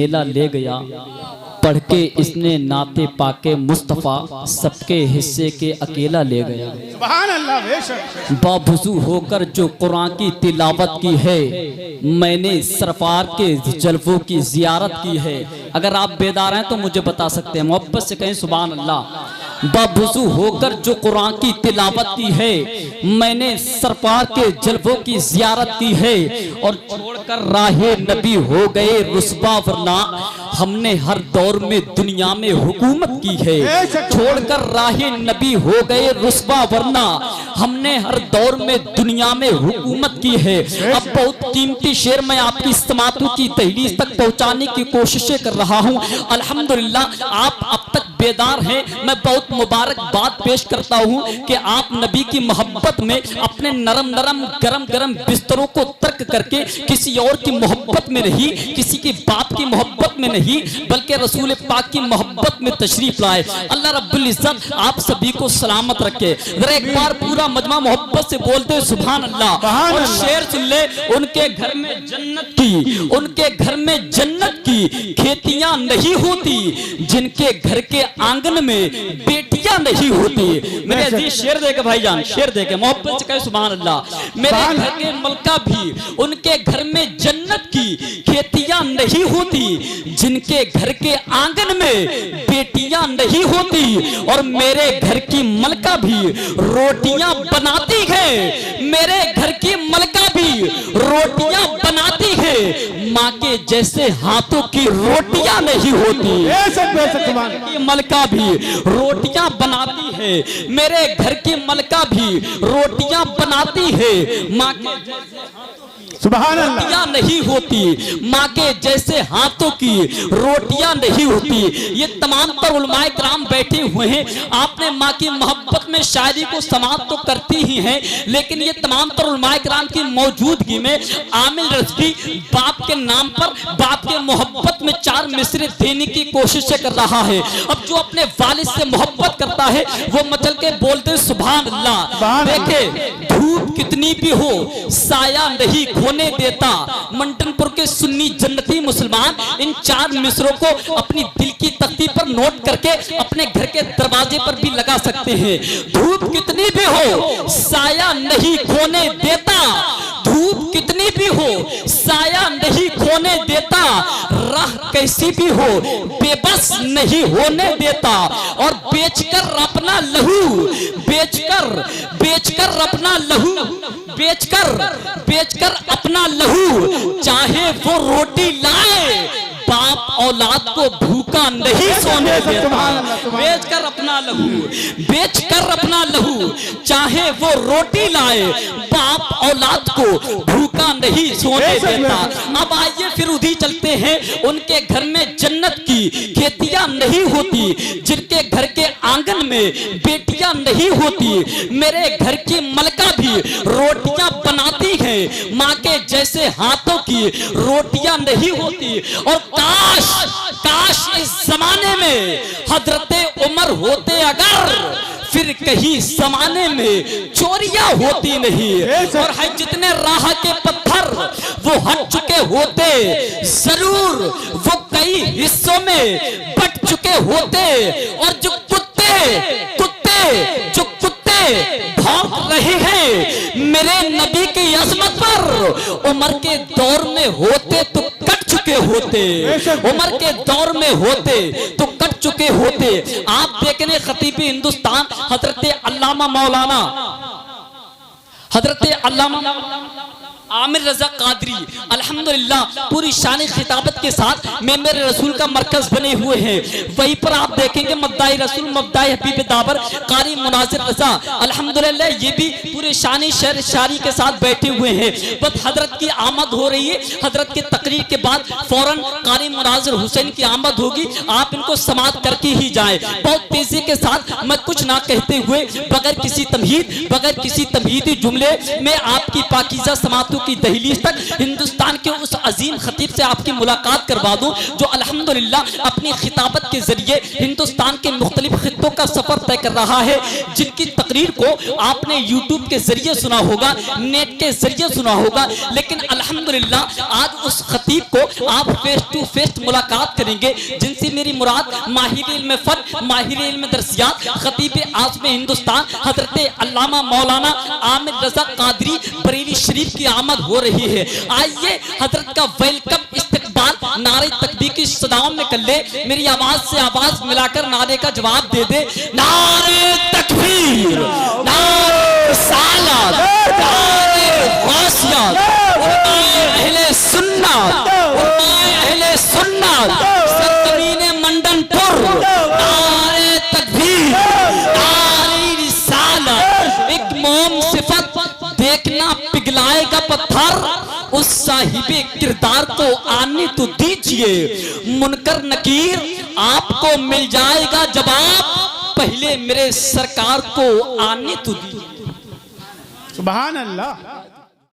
मेला ले गया, पढ़ के इसने नाते पाके मुस्तफ़ा, सबके हिस्से के अकेला ले गया। सुभान अल्लाह, बेशक। बावजू होकर जो कुरान की तिलावत की है, मैंने सरकार के जलवों की जियारत की है। अगर आप बेदार हैं तो मुझे बता सकते हैं, मोहब्बत से कहें सुभान अल्लाह। बावजू होकर जो कुरान की तिलावत की है, मैंने सरकार के जलवों की जियारत की है। और छोड़कर राहे नबी हो गए रुस्वा, वरना हमने हर दौर में दुनिया में हुकूमत की है। छोड़कर राहे नबी हो गए रुस्वा, वरना हमने हर दौर में दुनिया में हुकूमत की है। अब बहुत कीमती शेर मैं आपकी समातों की तहरीर तक पहुंचाने की कोशिशें कर रहा हूं। अल्हम्दुलिल्लाह आप अब तक बेदार हैं। मैं बहुत मुबारक बात पेश करता हूं कि आप नबी की मोहब्बत में अपने नरम नरम गरम गरम बिस्तरों को तर्क करके किसी और की मोहब्बत में नहीं, किसी की बाप की मोहब्बत में नहीं, बल्कि रसूल पाक की मोहब्बत में तशरीफ लाए। अल्लाह रब्बुल इज्जत आप सभी को सलामत रखे। जरा एक बार पूरा मजमा मोहब्बत से बोलते सुभान अल्लाह। और शेर सुन ले, उनके घर में जन्नत की, उनके घर में जन्नत की खेतियां नहीं होती, जिनके घर के आंगन में बेटियां नहीं होती। मेरे अजीज शेर देके भाईजान, शेर देके मोहब्बत से कहे सुभान अल्लाह। मेरे घर के मलका भी, उनके घर में जन्नत की खेतियां नहीं होती, जिनके घर के आंगन में बेटियां नहीं होती। और मेरे घर की मलका भी रोटियां बनाती है, मेरे घर की मलका भी रोटियां बनाती है, माँ के जैसे हाथों की रोटियां नहीं होती। मलका भी रोटियां बनाती है, मेरे घर की मलका भी रोटियां बनाती है, माँ के रोटियां नहीं होती, माँ के जैसे हाथों की रोटियां नहीं होती। ये तमाम पर उलमाए किराम बैठे हुए हैं। आपने माँ की मोहब्बत में शायरी को समाप्त तो करती ही हैं, लेकिन ये तमाम पर उलमाए किराम की मौजूदगी में आमिर रज़वी बाप के नाम पर, बाप के मोहब्बत में 4 मिसरे देने की कोशिश कर रहा है। अब जो अपने वालिद से मोहब्बत करता है वो मचल के बोलते सुभान अल्लाह। देखे धूप कितनी भी हो साया नहीं खोने देता। मंटनपुर के सुन्नी जन्नती मुसलमान इन 4 मिसरों को अपनी दिल की तख्ती पर नोट करके अपने घर के दरवाजे पर भी लगा सकते हैं। धूप कितनी भी हो साया नहीं खोने देता, धूप कितनी भी हो साया नहीं खोने देता, राह कैसी भी हो बेबस नहीं होने देता। और बेचकर अपना लहू, बेचकर अपना लहू, बेचकर अपना लहू, चाहे वो रोटी लाए, बाप औलाद को भूखा नहीं सोने देता। बेचकर अपना लहू, बेचकर अपना लहू, चाहे वो रोटी लाए, बाप औलाद को भूखा नहीं सोने देता। अब आइए फिर उधर चलते हैं। उनके घर में जन्नत की खेतियां नहीं होती, जिनके घर के आंगन में बेटियां नहीं होती, मेरे घर की मलका भी रोटियां बनाती है, माँ के जैसे हाथों की रोटियां नहीं होती। और काश इस जमाने में हजरते उमर होते अगर, फिर कहीं जमाने में चोरियां होती नहीं। और है जितने राह के पत्थर वो हट चुके होते, जरूर वो कई हिस्सों में बट चुके होते। और जो कुत्ते भौंक रहे हैं मेरे नबी की अजमत पर, उमर के दौर में होते तो कट चुके होते, उमर के दौर में होते तो कट चुके होते। आप देखने खतीब हिंदुस्तान हजरत अल्लामा मौलाना, हजरत अल्लामा आमिर रजा कादरी अल्हम्दुलिल्लाह पूरी शान खिताबत के साथ में मेरे रसूल का मरकज बने हुए हैं। वहीं पर आप देखेंगे मब्दाई रसूल, मब्दाई हबीब दाबर, कारी मुनाजिर रजा अल्हम्दुलिल्लाह ये भी पूरे शान शेर शारी के साथ बैठे हुए हैं। बस हजरत की आमद हो रही है, हजरत के तकरीर के बाद फौरन कारी मुनाजिर हुसैन की आमद होगी। आप इनको समात करके ही जाए। बहुत तेजी के साथ मैं कुछ ना कहते हुए बगैर किसी तमहीद, बगैर किसी तमहीदी जुमले में आपकी पाकीज़ा समातों की दहलीज तक हिंदुस्तान के उस अजीम खतीब से आपकी मुलाकात करवा दूं जो अल्हम्दुलिल्लाह अपनी खिताबत के जरिए हिंदुस्तान के मुख्तलिफ खित्तों का सफर तय कर रहा है, जिनकी तकरीर को आपने यूट्यूब के जरिए सुना होगा, नेट के जरिए सुना होगा, लेकिन अल्हम्दुलिल्लाह आज उस खतीब को आप फेस टू फेस मुलाकात करेंगे जिनसे मेरी मुराद माहिर इल्म फन, माहिर इल्म दरसियात, खतीब आज़म हिंदुस्तान हजरत अल्लामा मौलाना आमिर रजा कादरी बरेली शरीफ की आमद हो रही है। आइए हजरत का वेलकम इस्तकबाल नारे तकबीर की सदाओं में कर ले, मेरी आवाज से आवाज मिलाकर नारे का जवाब दे दे। नारे तकबीर, नारे सालात, नारे गौसियत, उलमाए अहले सुन्नत, उलमाए अहले सुन्नत, सरजमीन मंडनपुर, नारे तकबीर, नारे रिसालत। एक मोम सिफत देखना पिघलाएगा पत्थर, उस साहिबे किरदार को आने तो दीजिए, मुनकर नकीर आपको मिल जाएगा जवाब, पहले मेरे सरकार को आने तो दीजिए। सुभान अल्लाह।